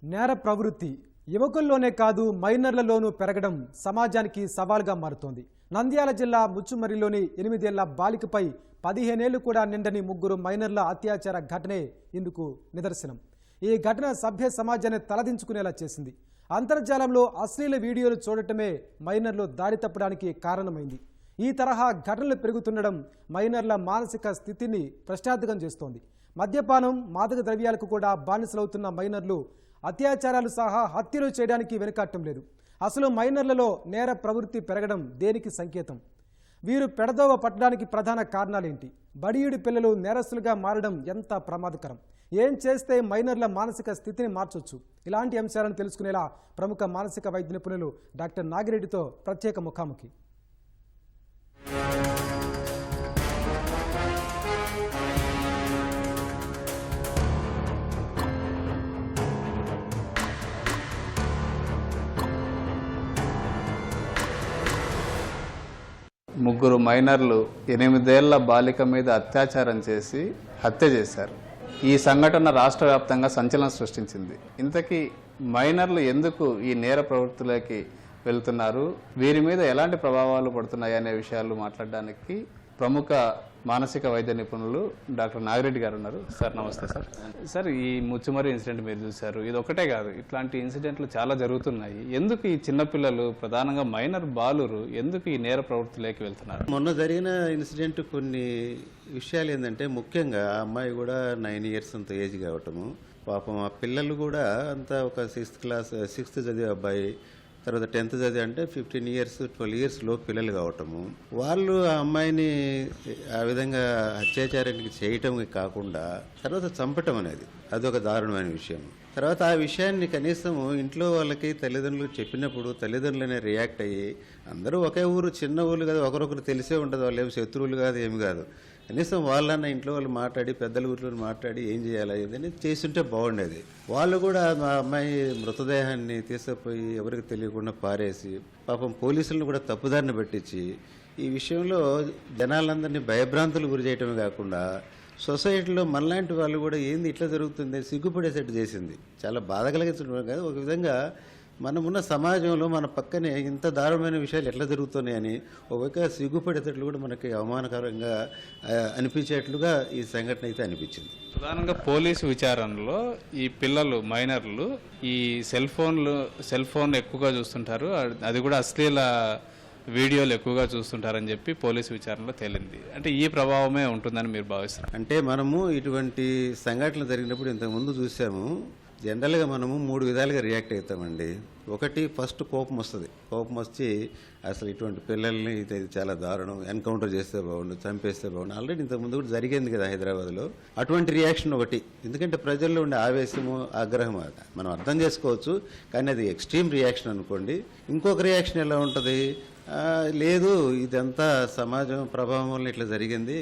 నేర ప్రవృత్తి యువకుల్లోనే కాదు మైనర్లలోనూ పెరగడం సమాజానికి సవాల్గా మారుతోంది. నంద్యాల జిల్లా ముచ్చుమర్రిలోని 8 ఏళ్ల బాలికపై 15 ఏళ్లు కూడా నిండని 3 మైనర్ల అత్యాచార ఘటనే ఇందుకు నిదర్శనం. ఈ ఘటన సభ్య సమాజాన్ని తలదించుకునేలా చేసింది. అంతర్జాలంలో అశ్లీల వీడియోలు చూడటమే మైనర్లు దారి తప్పడానికి కారణమైంది. ఈ తరహా ఘటనలు పెరుగుతుండడం మైనర్ల మానసిక స్థితిని ప్రశ్నార్థకం చేస్తోంది. మద్యపానం, మాదక ద్రవ్యాలకు కూడా బానిసలవుతున్న మైనర్లు అత్యాచారాలు సహా హత్యలు చేయడానికి వెనుకాడటం లేదు. అసలు మైనర్లలో నేర ప్రవృత్తి పెరగడం దేనికి సంకేతం? వీరు పెడదోవ పట్టడానికి ప్రధాన కారణాలేంటి? బడియుడి పిల్లలు నేరస్తులుగా మారడం ఎంత ప్రమాదకరం? ఏం చేస్తే మైనర్ల మానసిక స్థితిని మార్చొచ్చు? ఇలాంటి అంశాలను తెలుసుకునేలా ప్రముఖ మానసిక వైద్య నిపుణులు డాక్టర్ నాగిరెడ్డితో ప్రత్యేక ముఖాముఖి. ముగ్గురు మైనర్లు 8 ఏళ్ల బాలిక మీద అత్యాచారం చేసి హత్య చేశారు. ఈ సంఘటన రాష్ట్ర వ్యాప్తంగా సంచలనం సృష్టించింది. ఇంతకీ మైనర్లు ఎందుకు ఈ నేర ప్రవృత్తిలోకి వెళ్తున్నారు, వీరి మీద ఎలాంటి ప్రభావాలు పడుతున్నాయి అనే విషయాలు మాట్లాడడానికి ప్రముఖ మానసిక వైద్య నిపుణులు డాక్టర్ నాగిరెడ్డి గారు ఉన్నారు. సార్ నమస్తే. సార్ ఈ ముచ్చుమర్రి ఇన్సిడెంట్ మీరు చూశారు. ఇది ఒకటే కాదు, ఇట్లాంటి ఇన్సిడెంట్లు చాలా జరుగుతున్నాయి. ఎందుకు ఈ చిన్నపిల్లలు, ప్రధానంగా మైనర్ బాలురు ఎందుకు ఈ నేర ప్రవృత్తిలోకి వెళ్తున్నారు? మొన్న జరిగిన ఇన్సిడెంట్ కొన్ని విషయాలు ఏంటంటే, ముఖ్యంగా ఆ అమ్మాయి కూడా 9 ఇయర్స్ అంత ఏజ్ కావటము, పాపం ఆ పిల్లలు కూడా అంతా ఒక 6th చదివే అబ్బాయి, తర్వాత 10th చదివి అంటే 15 ఇయర్స్ 12 ఇయర్స్ లో పిల్లలు కావటము, వాళ్ళు ఆ అమ్మాయిని ఆ విధంగా అత్యాచారానికి చేయటం కాకుండా తర్వాత చంపటం అనేది అదొక దారుణమైన విషయం. తర్వాత ఆ విషయాన్ని కనీసం ఇంట్లో వాళ్ళకి తల్లిదండ్రులకు చెప్పినప్పుడు తల్లిదండ్రులనే రియాక్ట్ అయ్యి, అందరూ ఒకే ఊరు, చిన్న ఊళ్ళు కదా, ఒకరొకరు తెలిసే ఉంటుంది, వాళ్ళు ఏమి శత్రువులు కాదు, ఏమి కాదు, కనీసం వాళ్ళన్న ఇంట్లో వాళ్ళు మాట్లాడి, పెద్దల ఊరిలో మాట్లాడి ఏం చేయాలి ఏదని చేస్తుంటే బాగుండేది. వాళ్ళు కూడా మా అమ్మాయి మృతదేహాన్ని తీసుకుపోయి ఎవరికి తెలియకుండా పారేసి, పాపం పోలీసులను కూడా తప్పుదారిని పట్టించి ఈ విషయంలో జనాలందరినీ భయభ్రాంతులు గురి చేయటమే కాకుండా సొసైటీలో మనలాంటి వాళ్ళు కూడా ఏంది ఇట్లా జరుగుతుంది సిగ్గుపడేసేట్టు చేసింది. చాలా బాధ కలిగించడం కాదు, ఒక విధంగా మనమున్న సమాజంలో మన పక్కనే ఇంత దారుణమైన విషయాలు ఎట్లా జరుగుతున్నాయని ఒక సిగ్గుపడేటట్లు కూడా మనకి అవమానకరంగా అనిపించేట్లుగా ఈ సంఘటన అయితే అనిపించింది. ప్రధానంగా పోలీసు విచారణలో ఈ పిల్లలు, మైనర్లు ఈ సెల్ ఫోన్ ఎక్కువగా చూస్తుంటారు, అది కూడా అశ్లీల వీడియోలు ఎక్కువగా చూస్తుంటారని చెప్పి పోలీసు విచారణలో తేలింది. అంటే ఈ ప్రభావమే ఉంటుందని మీరు భావిస్తారు? అంటే మనము ఇటువంటి సంఘటనలు జరిగినప్పుడు ఇంతకుముందు చూసాము, జనరల్గా మనము 3 విధాలుగా రియాక్ట్ అవుతామండి. ఒకటి, ఫస్ట్ కోపం వస్తుంది. కోపం వచ్చి అసలు ఇటువంటి పిల్లల్ని ఇది చాలా దారుణం, ఎన్కౌంటర్ చేస్తే బాగుండు, చంపేస్తే బాగుండు. ఆల్రెడీ ఇంతకుముందు కూడా జరిగింది కదా హైదరాబాద్లో. అటువంటి రియాక్షన్ ఒకటి. ఎందుకంటే ప్రజల్లో ఉండే ఆవేశము, ఆగ్రహం మనం అర్థం చేసుకోవచ్చు, కానీ అది ఎక్స్ట్రీమ్ రియాక్షన్ అనుకోండి. ఇంకొక రియాక్షన్ ఎలా ఉంటుంది, లేదు ఇదంతా సమాజం ప్రభావం వల్ల ఇట్లా జరిగింది,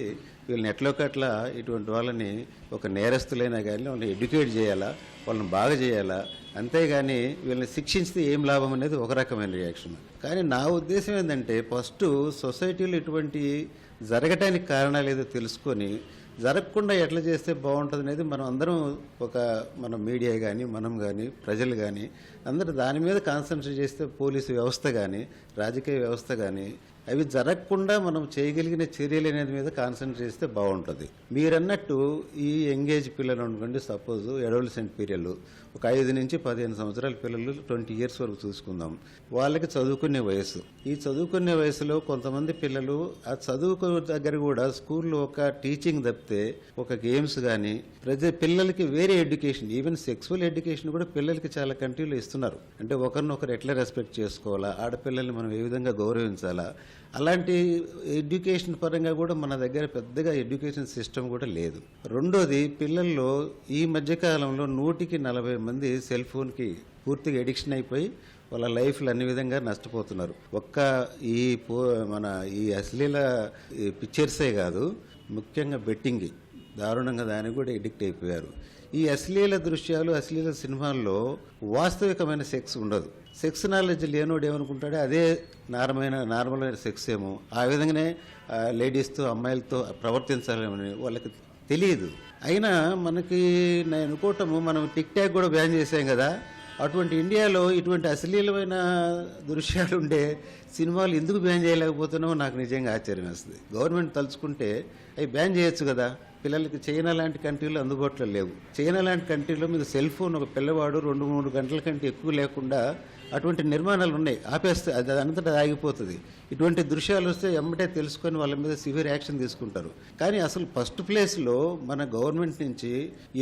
వీళ్ళని ఎట్లొకట్లా ఇటువంటి వాళ్ళని ఒక నేరస్తులైనా కానీ వాళ్ళని ఎడ్యుకేట్ చేయాలా, వాళ్ళని బాగా చేయాలా, అంతేగాని వీళ్ళని శిక్షించితే ఏం లాభం అనేది ఒక రకమైన రియాక్షన్. కానీ నా ఉద్దేశం ఏంటంటే, ఫస్ట్ సొసైటీలో ఇటువంటి జరగటానికి కారణాలు ఏదో తెలుసుకొని జరగకుండా ఎట్లా చేస్తే బాగుంటుంది అనేది మనం అందరం, మన మీడియా కానీ, మనం కానీ, ప్రజలు కానీ అందరూ దాని మీద కాన్సన్ట్రేట్ చేస్తే, పోలీసు వ్యవస్థ కానీ, రాజకీయ వ్యవస్థ కానీ, అవి జరగకుండా మనం చేయగలిగిన చర్యలు అనేది మీద కాన్సన్ట్రేట్ చేస్తే బాగుంటుంది. మీరన్నట్టు ఈ ఎంగేజ్ పిల్లలు అనుకోండి, సపోజ్ అడోలసెంట్ పీరియడ్, ఒక 5 నుంచి 15 సంవత్సరాల పిల్లలు 20 ఇయర్స్ వరకు చూసుకుందాం, వాళ్ళకి చదువుకునే వయసు. ఈ చదువుకునే వయసులో కొంతమంది పిల్లలు ఆ చదువుకు దగ్గర కూడా స్కూల్లో ఒక టీచింగ్ తప్పితే, ఒక గేమ్స్ కానీ, పిల్లలకి వేరే ఎడ్యుకేషన్, ఈవెన్ సెక్సువల్ ఎడ్యుకేషన్ కూడా పిల్లలకి చాలా కంట్రీలో ఇస్తున్నారు. అంటే ఒకరినొకరు ఎట్లా రెస్పెక్ట్ చేసుకోవాలా, ఆడపిల్లల్ని మనం ఏ విధంగా గౌరవించాలా, అలాంటి ఎడ్యుకేషన్ పరంగా కూడా మన దగ్గర పెద్దగా ఎడ్యుకేషన్ సిస్టమ్ కూడా లేదు. రెండోది, పిల్లల్లో ఈ మధ్యకాలంలో 100కి 40 మంది సెల్ ఫోన్కి పూర్తిగా ఎడిక్షన్ అయిపోయి వాళ్ళ లైఫ్లు అన్ని విధంగా నష్టపోతున్నారు. ఈ అశ్లీల పిక్చర్సే కాదు, ముఖ్యంగా బెట్టింగ్ దారుణంగా దానికి కూడా ఎడిక్ట్ అయిపోయారు. ఈ అశ్లీల దృశ్యాలు, అశ్లీల సినిమాల్లో వాస్తవికమైన సెక్స్ ఉండదు. సెక్స్ నాలెడ్జ్ లేనోడు ఏమనుకుంటాడో అదే నార్మల్ సెక్స్ ఏమో, ఆ విధంగానే లేడీస్తో, అమ్మాయిలతో ప్రవర్తించాలని వాళ్ళకి తెలియదు. అయినా మనకి నేను అనుకోవటము మనం టిక్ టాక్ కూడా బ్యాన్ చేసాం కదా, అటువంటి ఇండియాలో ఇటువంటి అశ్లీలమైన దృశ్యాలు ఉండే సినిమాలు ఎందుకు బ్యాన్ చేయలేకపోతున్నామో నాకు నిజంగా ఆశ్చర్యం వేస్తుంది. గవర్నమెంట్ తలుచుకుంటే అవి బ్యాన్ చేయొచ్చు కదా. పిల్లలకి చైనా లాంటి కంట్రీలో అందుబాటులో లేవు. చైనా లాంటి కంట్రీలో మీకు సెల్ ఫోన్ ఒక పిల్లవాడు 2-3 గంటల కంటే ఎక్కువ లేకుండా అటువంటి నిర్మాణాలు ఉన్నాయి. ఆపేస్తే అది అంతటా ఆగిపోతుంది. ఇటువంటి దృశ్యాలు వస్తే ఎమ్మటే తెలుసుకొని వాళ్ళ మీద సివియర్ యాక్షన్ తీసుకుంటారు. కానీ అసలు ఫస్ట్ ప్లేస్లో మన గవర్నమెంట్ నుంచి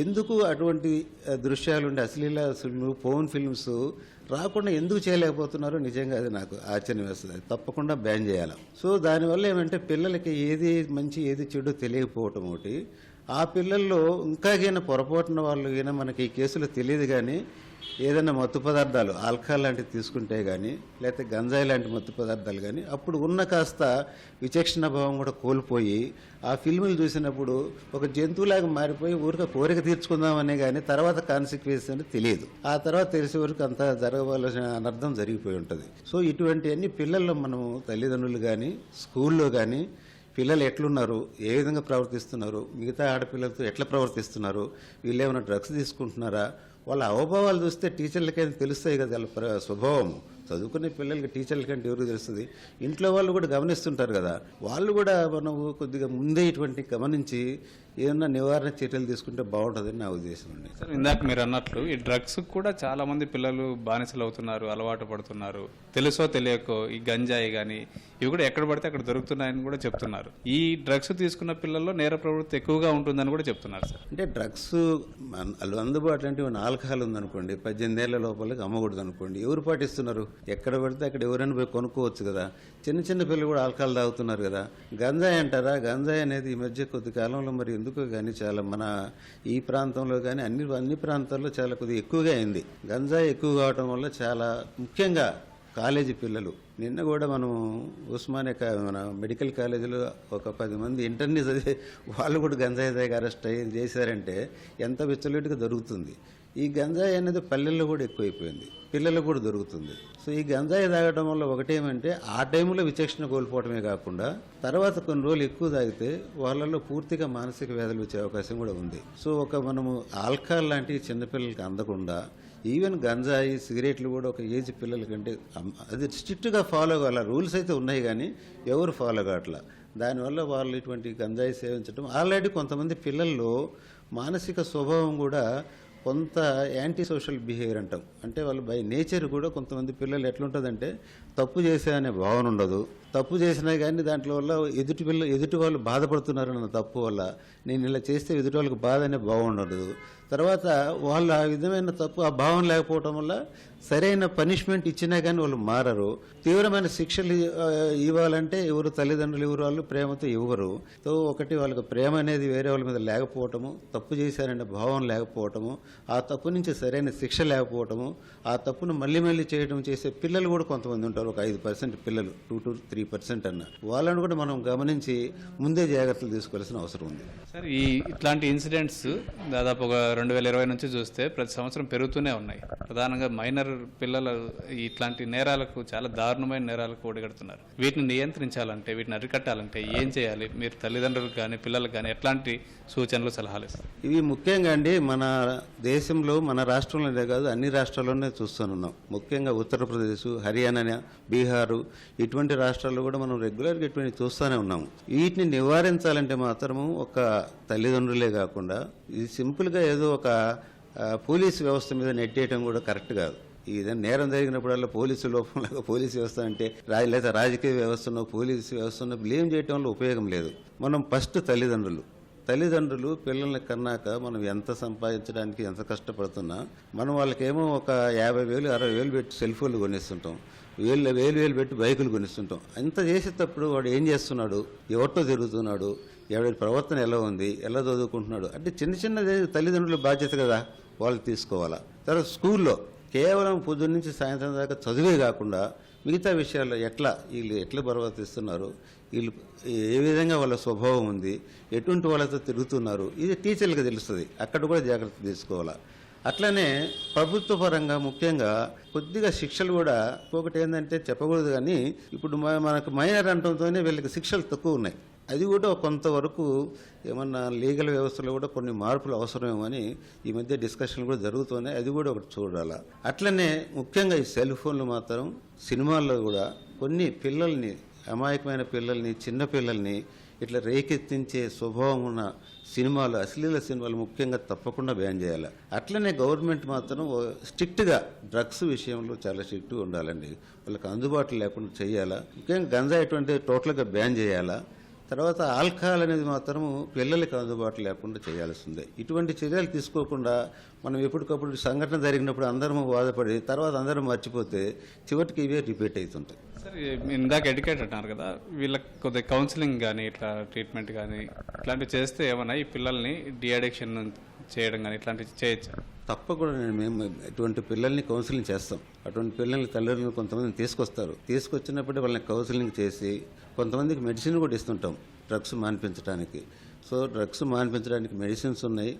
ఎందుకు అటువంటి దృశ్యాలు ఉండే అశ్లీల ఫోన్ ఫిల్మ్స్ రాకుండా ఎందుకు చేయలేకపోతున్నారో నిజంగా అది నాకు ఆశ్చర్యం వేస్తుంది. అది తప్పకుండా బ్యాన్ చేయాలి. సో దానివల్ల ఏమంటే పిల్లలకి ఏది మంచి ఏది చెడు తెలియకపోవటం ఒకటి. ఆ పిల్లల్లో ఇంకాగైనా పొరపాటున వాళ్ళు అయినా మనకి ఈ కేసులో తెలియదు, కానీ ఏదైనా మత్తు పదార్థాలు ఆల్కహాల్ లాంటివి తీసుకుంటే కానీ లేకపోతే గంజాయి లాంటి మత్తు పదార్థాలు కానీ అప్పుడు ఉన్న కాస్త విచక్షణ భావం కూడా కోల్పోయి ఆ ఫిల్ములు చూసినప్పుడు ఒక జంతువులాగా మారిపోయి ఊరికే కోరిక తీర్చుకుందామనే కానీ తర్వాత కాన్సిక్వెన్స్ అని తెలియదు. ఆ తర్వాత తెలిసే వరకు అంత జరగవలసిన అనర్థం జరిగిపోయి ఉంటుంది. సో ఇటువంటివన్నీ పిల్లల్లో మనము తల్లిదండ్రులు కానీ స్కూల్లో కానీ పిల్లలు ఎట్లున్నారు, ఏ విధంగా ప్రవర్తిస్తున్నారు, మిగతా ఆడపిల్లలతో ఎట్లా ప్రవర్తిస్తున్నారు, వీళ్ళు ఏమైనా డ్రగ్స్ తీసుకుంటున్నారా, వాళ్ళ అవభావాలు చూస్తే టీచర్లకైనా తెలుస్తాయి కదా వాళ్ళ స్వభావం. చదువుకునే పిల్లలకి టీచర్ల కంటే ఎవరికి తెలుస్తుంది. ఇంట్లో వాళ్ళు కూడా గమనిస్తుంటారు కదా, వాళ్ళు కూడా మనం కొద్దిగా ముందే ఇటువంటి గమనించి ఏమన్నా నివారణ చర్యలు తీసుకుంటే బాగుంటుందని నా ఉద్దేశం అండి. సార్, ఇందాక మీరు అన్నట్లు ఈ డ్రగ్స్ కూడా చాలా మంది పిల్లలు బానిసలు అవుతున్నారు, అలవాటు పడుతున్నారు. తెలుసో తెలియకో ఈ గంజాయి కానీ ఇవి కూడా ఎక్కడ పడితే అక్కడ దొరుకుతున్నాయని కూడా చెప్తున్నారు. ఈ డ్రగ్స్ తీసుకున్న పిల్లల్లో నేర ప్రవృత్తి ఎక్కువగా ఉంటుందని కూడా చెప్తున్నారు సార్. అంటే డ్రగ్స్ అందుబాటులో అంటే ఆల్కహాల్ ఉందనుకోండి, 18 ఏళ్ల లోపలికి అమ్మకూడదు అనుకోండి, ఎవరు పాటిస్తున్నారు? ఎక్కడ పడితే అక్కడ ఎవరైనా పోయి కొనుక్కోవచ్చు కదా. చిన్న చిన్న పిల్లలు కూడా ఆల్కహాల్ తాగుతున్నారు కదా. గంజాయి అంటారా? గంజాయి అనేది ఈ మధ్య కొద్ది కాలంలో మరి ఎందుకో కానీ చాలా మన ఈ ప్రాంతంలో కానీ అన్ని ప్రాంతాల్లో చాలా కొద్దిగా ఎక్కువగా అయింది. గంజాయి ఎక్కువ కావడం వల్ల చాలా ముఖ్యంగా కాలేజీ పిల్లలు, నిన్న కూడా మనం ఉస్మానియా మన మెడికల్ కాలేజీలో ఒక 10 మంది ఇంటర్ని చదివి వాళ్ళు కూడా గంజాయి తాగి అరెస్ట్ చేశారంటే ఎంత విచ్చలవిడిగా దొరుకుతుంది. ఈ గంజాయి అనేది పల్లెల్లో కూడా ఎక్కువైపోయింది, పిల్లలకు కూడా దొరుకుతుంది. సో ఈ గంజాయి తాగడం వల్ల ఒకటేమంటే ఆ టైంలో విచక్షణ కోల్పోవటమే కాకుండా తర్వాత కొన్ని రోజులు ఎక్కువ తాగితే వాళ్ళలో పూర్తిగా మానసిక వ్యాధులు వచ్చే అవకాశం కూడా ఉంది. సో మనము ఆల్కహాల్ లాంటివి చిన్నపిల్లలకి అందకుండా ఈవెన్ గంజాయి సిగరెట్లు కూడా ఒక ఏజ్ పిల్లల కంటే అది స్ట్రిక్ట్గా ఫాలో కావాలి. రూల్స్ అయితే ఉన్నాయి కానీ ఎవరు ఫాలో కావట్లా. దానివల్ల వాళ్ళు ఇటువంటి గంజాయి సేవించడం ఆల్రెడీ కొంతమంది పిల్లల్లో మానసిక స్వభావం కూడా కొంత యాంటీ సోషల్ బిహేవియర్ అంటాం. అంటే వాళ్ళు బై నేచర్ కూడా కొంతమంది పిల్లలు ఎట్లుంటుందంటే తప్పు చేసే అనే భావన ఉండదు. తప్పు చేసినా కానీ దాంట్లో వల్ల ఎదుటి వాళ్ళు బాధపడుతున్నారన్న తప్పు వల్ల నేను ఇలా చేస్తే ఎదుటి వాళ్ళకి బాధ అనే భావన ఉండదు. తర్వాత వాళ్ళు ఆ విధమైన తప్పు ఆ భావన లేకపోవడం వల్ల సరైన పనిష్మెంట్ ఇచ్చినా కానీ వాళ్ళు మారరు. తీవ్రమైన శిక్షలు ఇవ్వాలంటే ఎవరు తల్లిదండ్రులు ఎవరు వాళ్ళు ప్రేమతో ఇవ్వరు. సో ఒకటి వాళ్ళకి ప్రేమ అనేది వేరే వాళ్ళ మీద లేకపోవటము, తప్పు చేశారనే భావం లేకపోవటము, ఆ తప్పు నుంచి సరైన శిక్ష లేకపోవటము, ఆ తప్పును మళ్ళీ మళ్ళీ చేయడం చేసే పిల్లలు కూడా కొంతమంది ఉంటారు. ఒక 5% పిల్లలు, 2-3% అన్న వాళ్ళని కూడా మనం గమనించి ముందే జాగ్రత్తలు తీసుకోవాల్సిన అవసరం ఉంది. సార్, ఇట్లాంటి ఇన్సిడెంట్స్ దాదాపు ఒక 2020 నుంచి చూస్తే ప్రతి సంవత్సరం పెరుగుతూనే ఉన్నాయి. ప్రధానంగా మైనర్ పిల్లలు ఇట్లాంటి నేరాలకు, చాలా దారుణమైన నేరాలకు ఒడిగడుతున్నారు. వీటిని నియంత్రించాలంటే, వీటిని అరికట్టాలంటే ఏం చేయాలి? మీరు తల్లిదండ్రులకు కానీ పిల్లలకు కానీ ఎట్లాంటి సూచనలు, సలహాలు ఇస్తారు? ఇవి ముఖ్యంగా అండి మన దేశంలో, మన రాష్ట్రంలోనే కాదు అన్ని రాష్ట్రాల్లోనే చూస్తున్నాం. ముఖ్యంగా ఉత్తరప్రదేశ్, హర్యానా, బీహారు ఇటువంటి రాష్ట్రాల్లో కూడా మనం రెగ్యులర్గా ఇటువంటి చూస్తూనే ఉన్నాము. వీటిని నివారించాలంటే మాత్రము ఒక తల్లిదండ్రులే కాకుండా ఇది సింపుల్గా ఏదో ఒక పోలీసు వ్యవస్థ మీద నెట్టేయటం కూడా కరెక్ట్ కాదు. ఏదైనా నేరం జరిగినప్పుడల్లా పోలీసు లోపంలాగా పోలీసు వ్యవస్థ అంటే లేదా రాజకీయ వ్యవస్థను పోలీసు వ్యవస్థను బ్లేమ్ చేయటం వల్ల ఉపయోగం లేదు. మనం ఫస్ట్ తల్లిదండ్రులు పిల్లల్ని కన్నాక మనం ఎంత సంపాదించడానికి ఎంత కష్టపడుతున్నా మనం వాళ్ళకేమో ఒక 50,000-60,000 పెట్టి సెల్ ఫోన్లు కొనిస్తుంటాం, వేలు పెట్టి బైకులు కొనిస్తుంటాం. అంత చేసేటప్పుడు వాడు ఏం చేస్తున్నాడు, ఎవరితో తిరుగుతున్నాడు, ఎవరి ప్రవర్తన ఎలా ఉంది, ఎలా చదువుకుంటున్నాడు అంటే చిన్న తల్లిదండ్రుల బాధ్యత కదా, వాళ్ళు తీసుకోవాలా. తర్వాత స్కూల్లో కేవలం పొద్దున్న నుంచి సాయంత్రం దాకా చదువే కాకుండా మిగతా విషయాల్లో వీళ్ళు ఎట్లా ప్రవర్తిస్తున్నారు, వీళ్ళు ఏ విధంగా వాళ్ళ స్వభావం ఉంది, ఎటువంటి వాళ్ళతో తిరుగుతున్నారు, ఇది టీచర్లకు తెలుస్తుంది. అక్కడ కూడా జాగ్రత్త తీసుకోవాలా. అట్లనే ప్రభుత్వ పరంగా ముఖ్యంగా కొద్దిగా శిక్షలు కూడా, ఒకటి ఏంటంటే చెప్పకూడదు కానీ ఇప్పుడు మనకు మైనర్ అంటంతోనే వీళ్ళకి శిక్షలు తక్కువ ఉన్నాయి. అది కూడా కొంతవరకు ఏమన్నా లీగల్ వ్యవస్థలో కూడా కొన్ని మార్పులు అవసరమేమని ఈ మధ్య డిస్కషన్లు కూడా జరుగుతున్నాయి. అది కూడా ఒకటి చూడాలా. అట్లనే ముఖ్యంగా ఈ సెల్ ఫోన్లు మాత్రం సినిమాల్లో కూడా కొన్ని పిల్లల్ని, అమాయకమైన పిల్లల్ని, చిన్న పిల్లల్ని ఇట్లా రేకెత్తించే స్వభావం ఉన్న సినిమాలు, అశ్లీల సినిమాలు ముఖ్యంగా తప్పకుండా బ్యాన్ చేయాలి. అట్లనే గవర్నమెంట్ మాత్రం స్ట్రిక్ట్గా డ్రగ్స్ విషయంలో చాలా స్ట్రిక్ట్గా ఉండాలండి. వాళ్ళకి అందుబాటులో లేకుండా చేయాలా. ముఖ్యంగా గంజాయి అటువంటి టోటల్గా బ్యాన్ చేయాలా. తర్వాత ఆల్కహాల్ అనేది మాత్రము పిల్లలకి అందుబాటులో లేకుండా చేయాల్సిందే. ఇటువంటి చర్యలు తీసుకోకుండా మనం ఎప్పటికప్పుడు సంఘటన జరిగినప్పుడు అందరం బాధపడి తర్వాత అందరం మర్చిపోతే చివరికి ఇవే రిపీట్ అవుతుంటాయి. సరే, ఇందాక ఎడ్యుకేట్ అంటున్నారు కదా, వీళ్ళకి కొద్దిగా కౌన్సిలింగ్ కానీ ఇట్లా ట్రీట్మెంట్ కానీ ఇట్లాంటివి చేస్తే ఏమన్నా ఈ పిల్లల్ని డీఅడిక్షన్ చేయడం కానీ ఇట్లాంటివి చేయొచ్చు? తప్పకుండా మేము ఇటువంటి పిల్లల్ని కౌన్సిలింగ్ చేస్తాం. అటువంటి పిల్లల్ని తల్లిదండ్రులు కొంతమందిని తీసుకొస్తారు. తీసుకొచ్చినప్పుడు వాళ్ళని కౌన్సిలింగ్ చేసి కొంతమందికి మెడిసిన్ కూడా ఇస్తుంటాం డ్రగ్స్ మాన్పించడానికి. సో డ్రగ్స్ మాన్పించడానికి మెడిసిన్స్ ఉన్నాయి.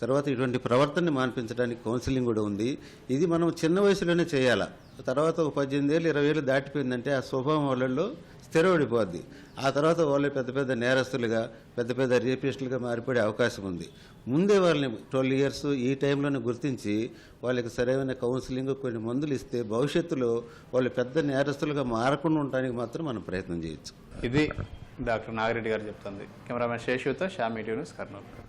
తర్వాత ఇటువంటి ప్రవర్తనని మాన్పించడానికి కౌన్సిలింగ్ కూడా ఉంది. ఇది మనం చిన్న వయసులోనే చేయాలా. తర్వాత 18 ఏళ్ళు 20 ఏళ్ళు దాటిపోయిందంటే ఆ స్వభావం వాళ్ళల్లో స్థిరపడిపోద్ది. ఆ తర్వాత వాళ్ళు పెద్ద పెద్ద నేరస్తులుగా, పెద్ద పెద్ద రేపిస్టులుగా మారిపోయే అవకాశం ఉంది. ముందే వాళ్ళని 12 ఇయర్స్ ఈ టైంలోనే గుర్తించి వాళ్ళకి సరైన కౌన్సిలింగ్, కొన్ని మందులు ఇస్తే భవిష్యత్తులో వాళ్ళు పెద్ద నేరస్తులుగా మారకుండా ఉండడానికి మాత్రం మనం ప్రయత్నం చేయొచ్చు. ఇది డాక్టర్ నాగిరెడ్డి గారు చెప్తుంది. కెమెరామెన్ శేషుతో శ్యామ్, ఈటీవీ న్యూస్, కర్నూలు.